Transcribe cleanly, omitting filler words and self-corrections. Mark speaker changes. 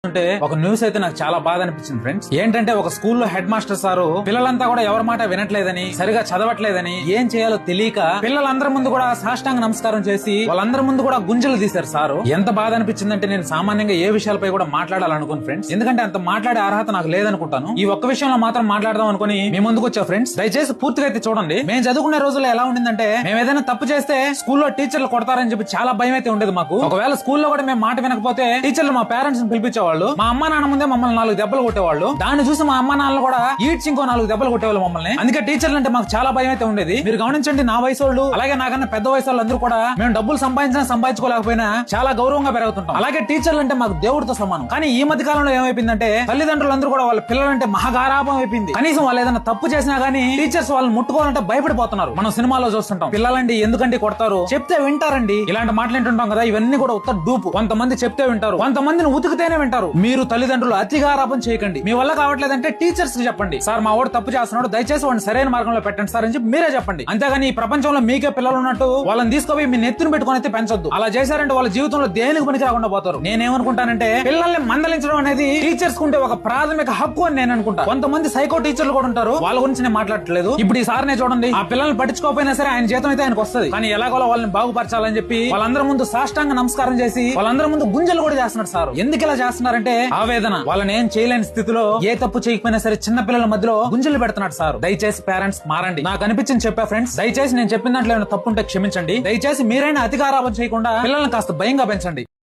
Speaker 1: చూస్తుంటే ఒక న్యూస్ అయితే నాకు చాలా బాధ అనిపించింది ఫ్రెండ్స్. ఏంటంటే ఒక స్కూల్లో హెడ్ మాస్టర్ సారు పిల్లలంతా కూడా ఎవరి మాట వినట్లేదని, సరిగా చదవట్లేదని, ఏం చేయాలో తెలియక పిల్లలందరి ముందు కూడా సాష్టాంగ నమస్కారం చేసి వాళ్ళందరి ముందు కూడా గుంజలు తీశారు సారు. ఎంత బాధ అనిపించిందంటే నేను సామాన్యంగా ఏ విషయాలపై కూడా మాట్లాడాలనుకోను ఫ్రెండ్స్, ఎందుకంటే అంత మాట్లాడే అర్హత నాకు లేదనుకుంటాను. ఈ ఒక్క విషయంలో మాత్రం మాట్లాడదాం అనుకుని మీ ముందుకు వచ్చా ఫ్రెండ్స్. దయచేసి పూర్తిగా అయితే చూడండి. మేము చదువుకునే రోజుల్లో ఎలా ఉండిందంటే, మేము ఏదైనా తప్పు చేస్తే స్కూల్లో టీచర్లు కొడతారని చెప్పి చాలా భయం అయితే ఉండేది మాకు. ఒకవేళ స్కూల్లో కూడా మేము మాట వినకపోతే టీచర్లు మా పేరెంట్స్ ని పిలిపించేవాళ్ళు. మా అమ్మ నాన్న ముందే మమ్మల్ని 4 దెబ్బలు కొట్టేవాళ్ళు. దాన్ని చూసి మా అమ్మ నాన్నలు కూడా ఈడ్చి ఇంకో 4 దెబ్బలు కొట్టేవాళ్ళు మమ్మల్ని. అందుకే టీచర్లు అంటే మాకు చాలా భయం అయితే ఉండేది. మీరు గమనించండి, నా వయసు వాళ్ళు అలాగే నాకన్నా పెద్ద వయసు వాళ్ళు అందరూ కూడా మేము డబ్బులు సంపాదించుకోలేకపోయినా చాలా గౌరవంగా పెరుగుతుంటాం. అలాగే టీచర్లు అంటే మాకు దేవుడితో సమానం. కానీ ఈ మధ్య కాలంలో ఏమైపోయిందంటే, తల్లిదండ్రులందరూ కూడా వాళ్ళ పిల్లలంటే మహాగారాభం అయిపోయింది. కనీసం వాళ్ళు ఏదైనా తప్పు చేసినా గానీ టీచర్స్ వాళ్ళని ముట్టుకోవాలంటే భయపడిపోతున్నారు. మనం సినిమాలో చూస్తుంటాం, పిల్లలండి ఎందుకంటే కొడతారు, చెప్తే వింటారండి, ఇలాంటి మాట్లాడుతుంటాం కదా. ఇవన్నీ కూడా ఉత్త డూపు. కొంతమంది చెప్తే వింటారు, కొంతమందిని ఉతికితేనే వింటారు. మీరు తల్లిదండ్రులు అతిగారాపం చేయకండి. మీ వల్ల కావట్లేదంటే టీచర్స్ కి చెప్పండి, సార్ మా వాడు తప్పు చేస్తున్నాడు, దయచేసి వాడిని సరైన మార్గంలో పెట్టండి సార్ అని చెప్పి మీరే చెప్పండి. అంతేగాని ఈ ప్రపంచంలో మీకే పిల్లలు ఉన్నట్టు వాళ్ళని తీసుకుపోయి మీ నెత్తిని పెట్టుకుని అయితే పెంచొద్దు. అలా చేశారంటే వాళ్ళ జీవితంలో దేనికి పనికి రాకుండా పోతారు. నేనేమనుకుంటానంటే, పిల్లల్ని మందలించడం అనేది టీచర్స్ కుంటే ఒక ప్రాథమిక హక్కు అని నేను అనుకుంటా. కొంతమంది సైకో టీచర్లు కూడా ఉంటారు, వాళ్ళ గురించి నేను మాట్లాడట్లేదు. ఇప్పుడు ఈ సార్నే చూడండి, ఆ పిల్లల్ని పట్టించుకోకపోయినా సరే ఆయన జీతం అయితే ఆయనకు వస్తుంది. కానీ ఎలాగోలా వాళ్ళని బాగుపరచాలని చెప్పి వాళ్ళందరి ముందు సాష్టాంగ నమస్కారం చేసి వాళ్ళందరి ముందు గుంజలు కూడా చేస్తున్నారు సార్. ఎందుకు ఇలా చేస్తున్నారంటే ఆవేదన. వాళ్ళని ఏం చేయలేని స్థితిలో ఏ తప్పు చేయకపోయినా సరే చిన్న పిల్లల మధ్యలో గుంజలు పెడుతున్నాడు సార్. దయచేసి పేరెంట్స్ మారండి. నాకు అనిపించింది చెప్పా ఫ్రెండ్స్. దయచేసి నేను చెప్పిన దాంట్లో ఏమైనా తప్పుంటే క్షమించండి. దయచేసి మీరైనా అతిగారాపం చేయకుండా పిల్లల్ని కాస్త భయంగా పెంచండి.